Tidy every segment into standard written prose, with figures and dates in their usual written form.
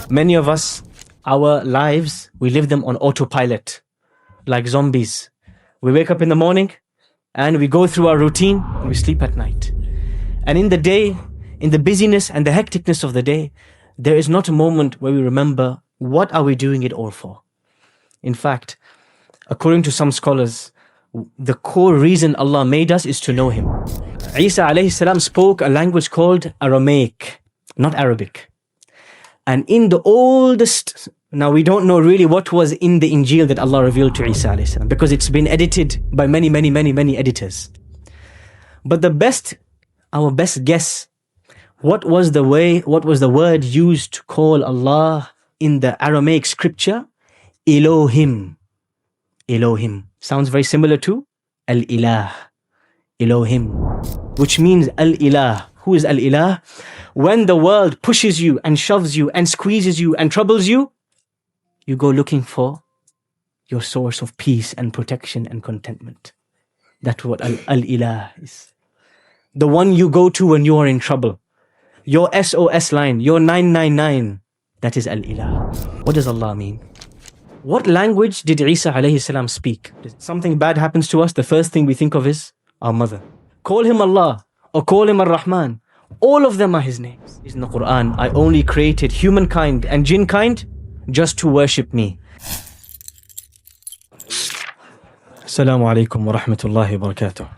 Many of us, our lives, we live them on autopilot, like zombies. We wake up in the morning and we go through our routine and we sleep at night. And in the day, in the busyness and the hecticness of the day, there is not a moment where we remember what are we doing it all for. In fact, according to some scholars, the core reason Allah made us is to know Him. Isa alayhi salam spoke a language called Aramaic, not Arabic. And in the oldest, now we don't know really what was in the Injil that Allah revealed to Isa alayhi salam, because it's been edited by many editors. But our best guess, what was the word used to call Allah in the Aramaic scripture? Elohim. Elohim. Sounds very similar to Al-Ilah. Elohim. Which means Al-Ilah. Who is Al-Ilah? When the world pushes you and shoves you and squeezes you and troubles you, you go looking for your source of peace and protection and contentment. That's what Al-Ilah is. The one you go to when you are in trouble. Your SOS line, your 999. That is Al-Ilah. What does Allah mean? What language did Isa alayhi salam speak? If something bad happens to us, the first thing we think of is our mother. Call him Allah or call him Ar-Rahman. All of them are His names. In the Quran, I only created humankind and jinnkind just to worship me. Assalamu alaikum wa rahmatullahi wa barakatuh.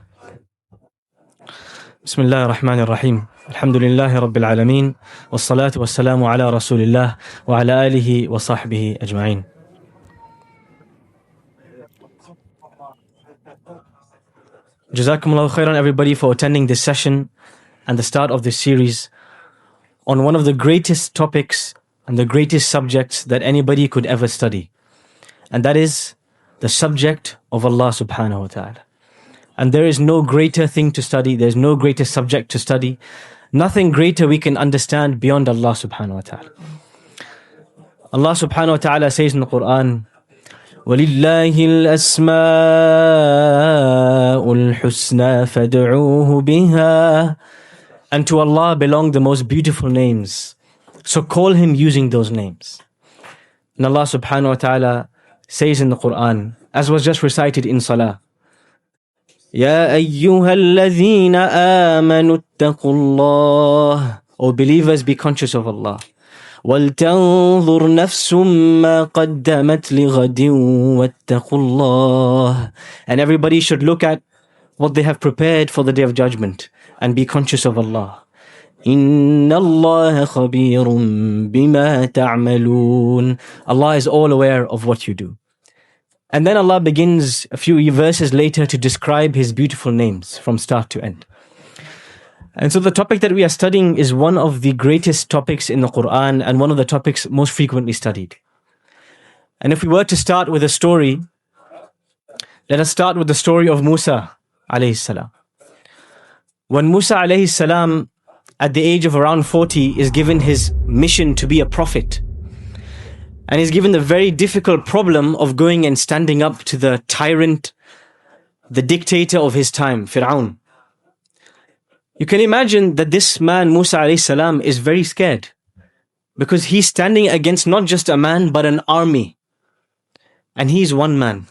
Bismillah ar-Rahman ar-Rahim. Alhamdulillahi Rabbil Alameen. Wassalatu wassalamu ala Rasulillah wa ala alihi wa sahbihi ajma'in. Jazakumullahu khairan everybody for attending this session and the start of this series on one of the greatest topics and the greatest subjects that anybody could ever study. And that is the subject of Allah Subhanahu wa ta'ala. And there is no greater thing to study, there's no greater subject to study, nothing greater we can understand beyond Allah Subhanahu wa ta'ala. Allah Subhanahu wa ta'ala says in the Quran, وَلِلَّهِ الْأَسْمَاءُ الْحُسْنَى فَادْعُوهُ بِهَا. And to Allah belong the most beautiful names. So call Him using those names. And Allah Subhanahu wa ta'ala says in the Quran, as was just recited in Salah, يَا أَيُّهَا الَّذِينَ آمَنُوا اتَّقُوا اللَّهِ. O believers, be conscious of Allah. وَلْتَنظُرْ نَفْسٌ مَّا قَدَّمَتْ لِغَدٍ وَاتَّقُوا اللَّهِ. And everybody should look at what they have prepared for the Day of Judgment and be conscious of Allah. إِنَّ اللَّهَ خَبِيرٌ بِمَا تَعْمَلُونَ. Allah is all aware of what you do. And then Allah begins a few verses later to describe His beautiful names from start to end. And so the topic that we are studying is one of the greatest topics in the Quran and one of the topics most frequently studied. And if we were to start with a story, let us start with the story of Musa alayhi salam. When Musa alayhi salam, at the age of around 40, is given his mission to be a prophet, and is given the very difficult problem of going and standing up to the tyrant, the dictator of his time, Fir'aun. You can imagine that this man, Musa alayhi salam, is very scared, because he's standing against not just a man, but an army. And he's one man.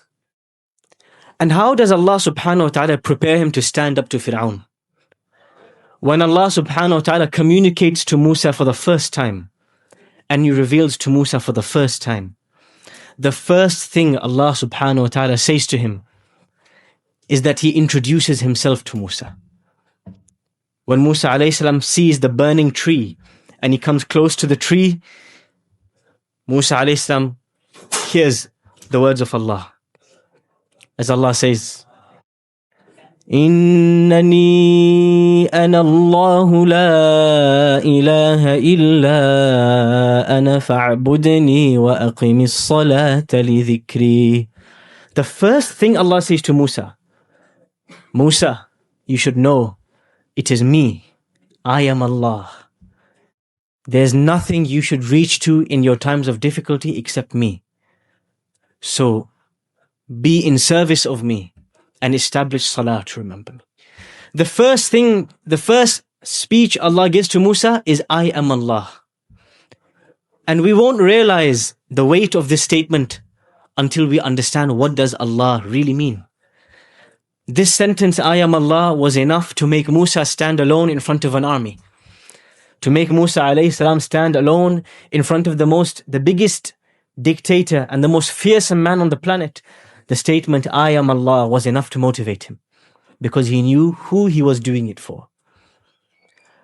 And how does Allah subhanahu wa ta'ala prepare him to stand up to Fir'aun? When Allah subhanahu wa ta'ala communicates to Musa for the first time, and He reveals to Musa for the first time, the first thing Allah subhanahu wa ta'ala says to him is that He introduces Himself to Musa. When Musa alayhi salam sees the burning tree and he comes close to the tree, Musa alayhi salam hears the words of Allah. As Allah says, إِنَّنِي أَنَا اللَّهُ لَا إِلَهَ إِلَّا أَنَا فَاعْبُدْنِي وَأَقِمِ الصَّلَاةَ لِذِكْرِي. The first thing Allah says to Musa, Musa, you should know, it is me. I am Allah. There's nothing you should reach to in your times of difficulty except me. So be in service of me and establish salah to remember me. The first speech Allah gives to Musa is, I am Allah. And we won't realize the weight of this statement until we understand what does Allah really mean. This sentence, I am Allah, was enough to make Musa stand alone in front of an army. To make Musa alayhi salam stand alone in front of the biggest dictator and the most fearsome man on the planet. The statement, I am Allah, was enough to motivate him because he knew who he was doing it for.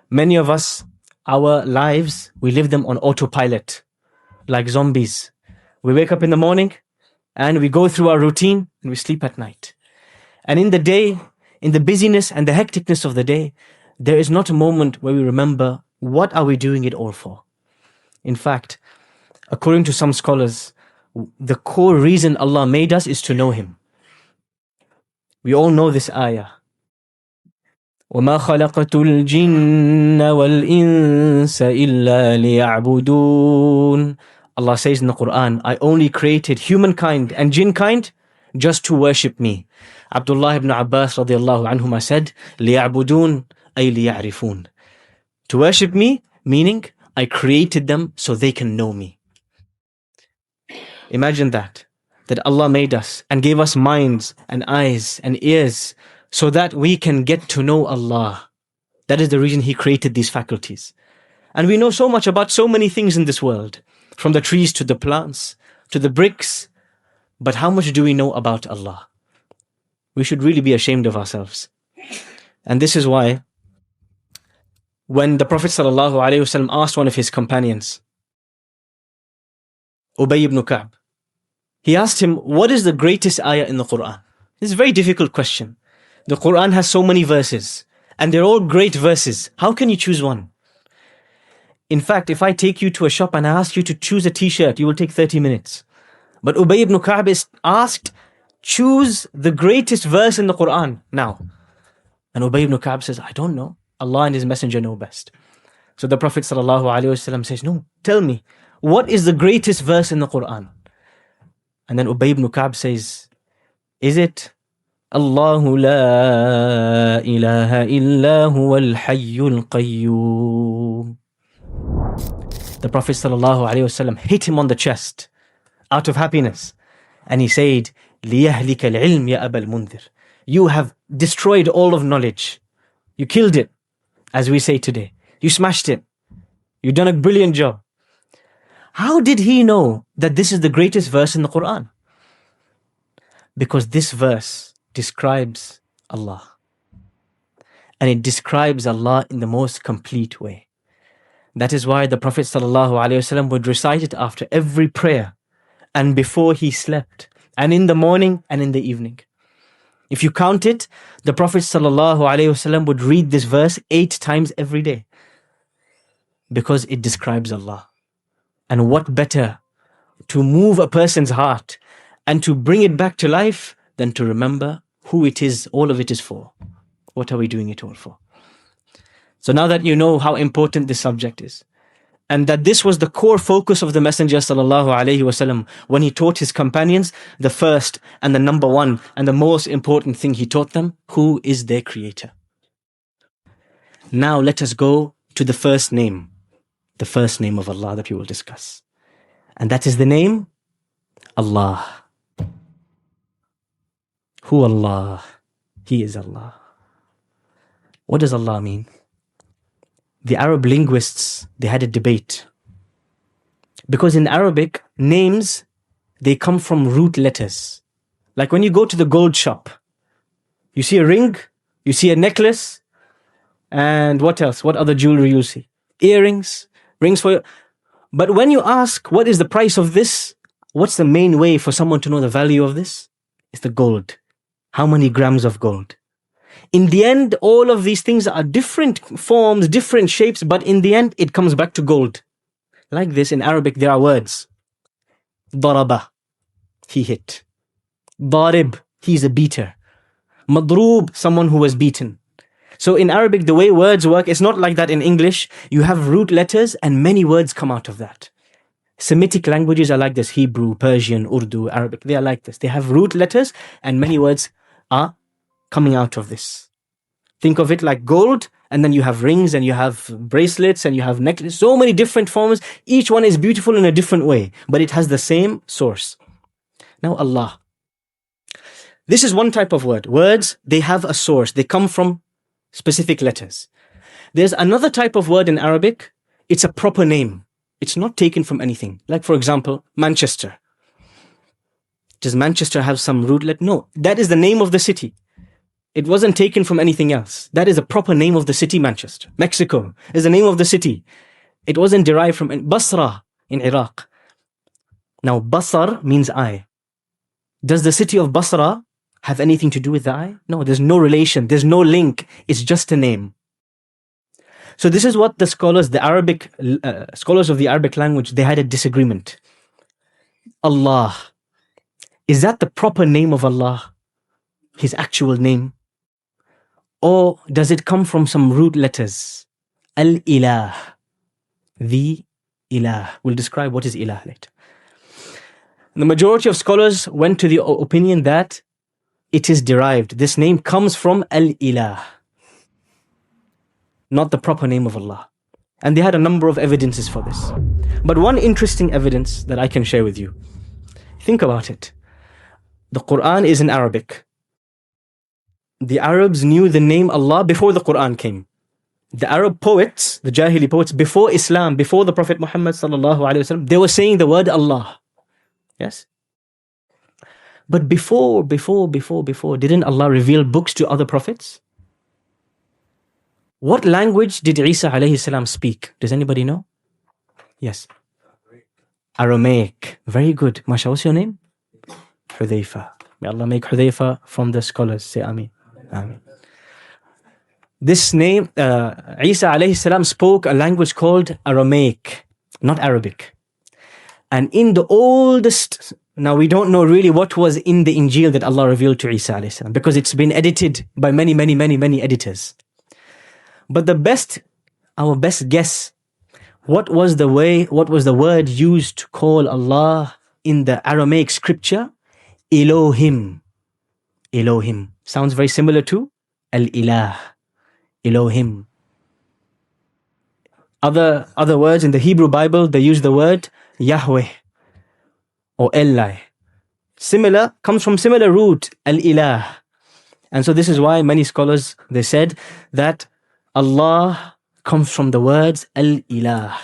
Many of us, our lives, we live them on autopilot, like zombies. We wake up in the morning and we go through our routine and we sleep at night. And in the day, in the busyness and the hecticness of the day, there is not a moment where we remember what are we doing it all for. In fact, according to some scholars, the core reason Allah made us is to know Him. We all know this ayah. وَمَا خَلَقَتُ الْجِنَّ وَالْإِنسَ إِلَّا لِيَعْبُدُونَ. Allah says in the Quran, I only created humankind and jinnkind just to worship me. Abdullah ibn Abbas radiallahu anhuma said, لِيَعْبُدُونَ أي لِيَعْرِفُونَ. To worship me, meaning I created them so they can know me. Imagine that Allah made us and gave us minds and eyes and ears so that we can get to know Allah. That is the reason He created these faculties. And we know so much about so many things in this world, from the trees to the plants, to the bricks. But how much do we know about Allah? We should really be ashamed of ourselves. And this is why when the Prophet ﷺ asked one of his companions, Ubay ibn Ka'b, he asked him, what is the greatest ayah in the Quran? This is a very difficult question. The Quran has so many verses, and they're all great verses. How can you choose one? In fact, if I take you to a shop and I ask you to choose a t-shirt, you will take 30 minutes. But Ubay ibn Ka'b is asked, choose the greatest verse in the Quran now. And Ubay ibn Ka'b says, I don't know. Allah and His Messenger know best. So the Prophet ﷺ says, no, tell me, what is the greatest verse in the Quran? And then Ubay ibn Ka'b says, is it Allahu la ilaha illa huwal hayyul qayyum? The Prophet ﷺ hit him on the chest out of happiness. And he said, لِيَهْلِكَ الْعِلْمِ يَا أَبَا الْمُنذِرِ. You have destroyed all of knowledge. You killed it, as we say today. You smashed it. You've done a brilliant job. How did he know that this is the greatest verse in the Quran? Because this verse describes Allah. And it describes Allah in the most complete way. That is why the Prophet ﷺ would recite it after every prayer and before he slept, and in the morning and in the evening. If you count it, the Prophet ﷺ would read this verse 8 times every day because it describes Allah. And what better to move a person's heart and to bring it back to life than to remember who it is, all of it is for. What are we doing it all for? So now that you know how important this subject is, and that this was the core focus of the Messenger ﷺ when he taught his companions, the first and the number one and the most important thing he taught them, who is their creator. Now let us go to the first name of Allah that we will discuss. And that is the name Allah. Who Allah? He is Allah. What does Allah mean? The Arab linguists, they had a debate. Because in Arabic, names, they come from root letters. Like when you go to the gold shop, you see a ring, you see a necklace, and what else? What other jewelry you see? Earrings, rings for you. But when you ask, what is the price of this? What's the main way for someone to know the value of this? It's the gold. How many grams of gold? In the end, all of these things are different forms, different shapes, but in the end, it comes back to gold. Like this, in Arabic, there are words. Daraba, he hit. Darib, he's a beater. Madroob, someone who was beaten. So in Arabic, the way words work, it's not like that in English. You have root letters and many words come out of that. Semitic languages are like this. Hebrew, Persian, Urdu, Arabic, they are like this. They have root letters and many words are coming out of this. Think of it like gold And then you have rings and you have bracelets and you have necklaces, so many different forms. Each one is beautiful in a different way, but it has the same source. Now Allah. This is one type of word. Words, they have a source. They come from specific letters. There's another type of word in Arabic. It's a proper name. It's not taken from anything. Like for example, Manchester. Does Manchester have some root letter? No, that is the name of the city. It wasn't taken from anything else. That is a proper name of the city, Manchester. Mexico is the name of the city. It wasn't derived from Basra in Iraq. Now, Basar means eye. Does the city of Basra have anything to do with the eye? No, there's no relation. There's no link. It's just a name. So this is what the scholars, the Arabic scholars of the Arabic language, they had a disagreement. Allah, is that the proper name of Allah? His actual name? Or does it come from some root letters? Al-Ilah, the Ilah. We'll describe what is Ilah later. The majority of scholars went to the opinion that it is derived. This name comes from Al-Ilah, not the proper name of Allah. And they had a number of evidences for this. But one interesting evidence that I can share with you. Think about it. The Quran is in Arabic. The Arabs knew the name Allah before the Quran came. The Arab poets, the Jahili poets, before Islam, before the Prophet Muhammad sallallahu alaihi wasallam, they were saying the word Allah. Yes? But before, didn't Allah reveal books to other prophets? What language did Isa alayhi salam speak? Does anybody know? Yes. Aramaic. Very good. Masha, what's your name? Hudayfa. May Allah make Hudayfa from the scholars. Say Ameen. Ameen. This name, Isa alayhi salam spoke a language called Aramaic, not Arabic. And in the oldest, now we don't know really what was in the Injil that Allah revealed to Isa alayhi salam, because it's been edited by many editors. But our best guess, what was the word used to call Allah in the Aramaic scripture? Elohim. Elohim. Sounds very similar to Al-Ilah. Elohim. Other words in the Hebrew Bible, they use the word Yahweh or Eli. Similar, comes from similar root, Al-Ilah. And so this is why many scholars, they said that Allah comes from the words Al-Ilah.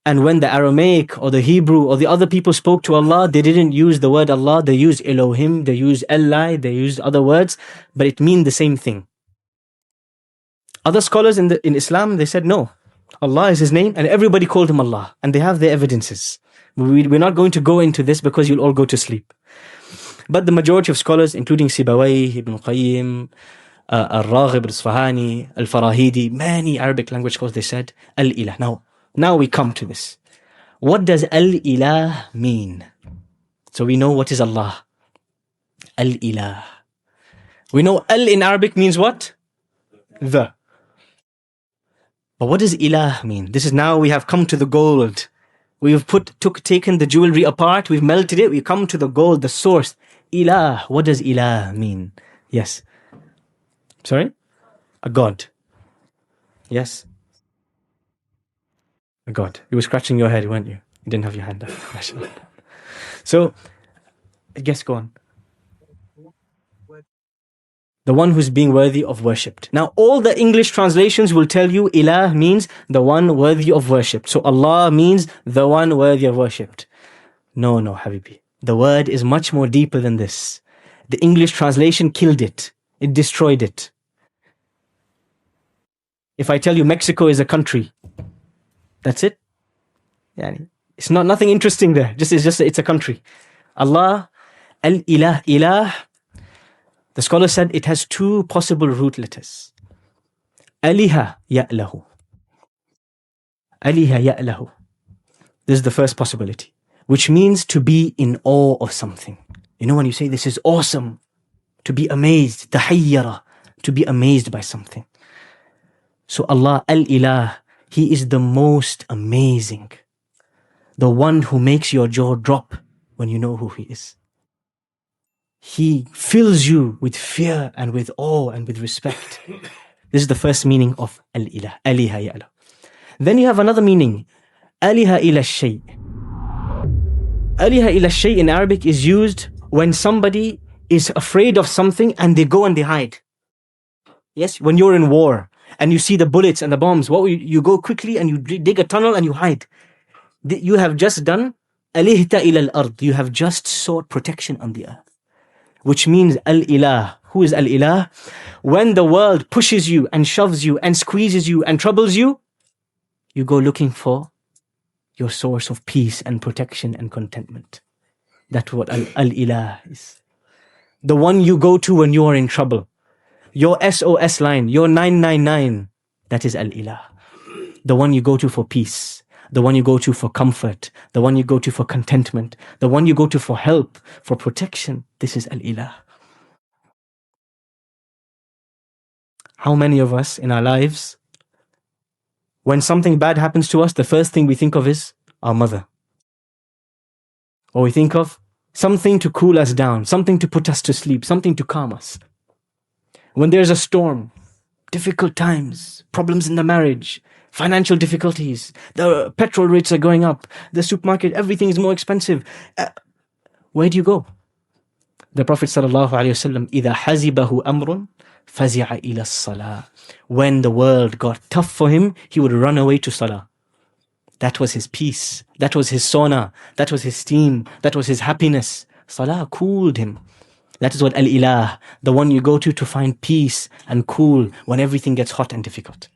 And when the Aramaic or the Hebrew or the other people spoke to Allah, they didn't use the word Allah, they used Elohim, they used Eli, they used other words, but it means the same thing. Other scholars in Islam, they said no, Allah is His name and everybody called Him Allah, and they have their evidences. We're not going to go into this because you'll all go to sleep. But the majority of scholars, including Sibawayh, Ibn Qayyim, Al-Raghib, Al-Isfahani, Al-Farahidi, many Arabic language scholars, they said Al-Ilah. Now we come to this. What does Al-Ilah mean? So we know what is Allah. Al-Ilah. We know Al in Arabic means what? The. But what does Ilah mean? This is now we have come to the gold. We've taken the jewelry apart, we've melted it, we come to the gold, the source. Ilah. What does Ilah mean? Yes. Sorry? A God. Yes. A God. You were scratching your head, weren't you? You didn't have your hand up. So, guess, go on. The one who's being worthy of worshipped. Now, all the English translations will tell you Ilah means the one worthy of worship. So Allah means the one worthy of worshipped. No, Habibi. The word is much more deeper than this. The English translation killed it. It destroyed it. If I tell you Mexico is a country, that's it. Yani, it's nothing interesting there. It's a country. Allah, Al-Ilah, Ilah. The scholar said it has two possible root letters. Aliha ya'lahu. Aliha ya'lahu. This is the first possibility, which means to be in awe of something. You know when you say this is awesome, to be amazed, tahayyara, to be amazed by something. So Allah, Al-Ilah, He is the most amazing. The one who makes your jaw drop when you know who He is. He fills you with fear and with awe and with respect. This is the first meaning of al-ilah. Aliha ya'la. Then you have another meaning. Aliha ila shay. Aliha ila shay in Arabic is used when somebody is afraid of something and they go and they hide. Yes, when you're in war and you see the bullets and the bombs, you go quickly and you dig a tunnel and you hide. You have just done alihta ila al-ard. You have just sought protection on the earth. Which means al-ilah. Who is al-ilah? When the world pushes you and shoves you and squeezes you and troubles you, you go looking for your source of peace and protection and contentment. That's what al-ilah is. The one you go to when you are in trouble. Your SOS line, your 999, that is al-ilah. The one you go to for peace. The one you go to for comfort. The one you go to for contentment. The one you go to for help, for protection. This is al-ilah. How many of us in our lives, when something bad happens to us, the first thing we think of is our mother. Or we think of something to cool us down, something to put us to sleep, something to calm us. When there's a storm, difficult times, problems in the marriage, financial difficulties, the petrol rates are going up, the supermarket, everything is more expensive. Where do you go? The Prophet ﷺ, إِذَا حَزِبَهُ أَمْرٌ فَزِعَ إِلَى الصَّلَاةِ. When the world got tough for him, he would run away to salah. That was his peace. That was his sauna. That was his steam. That was his happiness. Salah cooled him. That is what al-ilah, the one you go to find peace and cool when everything gets hot and difficult.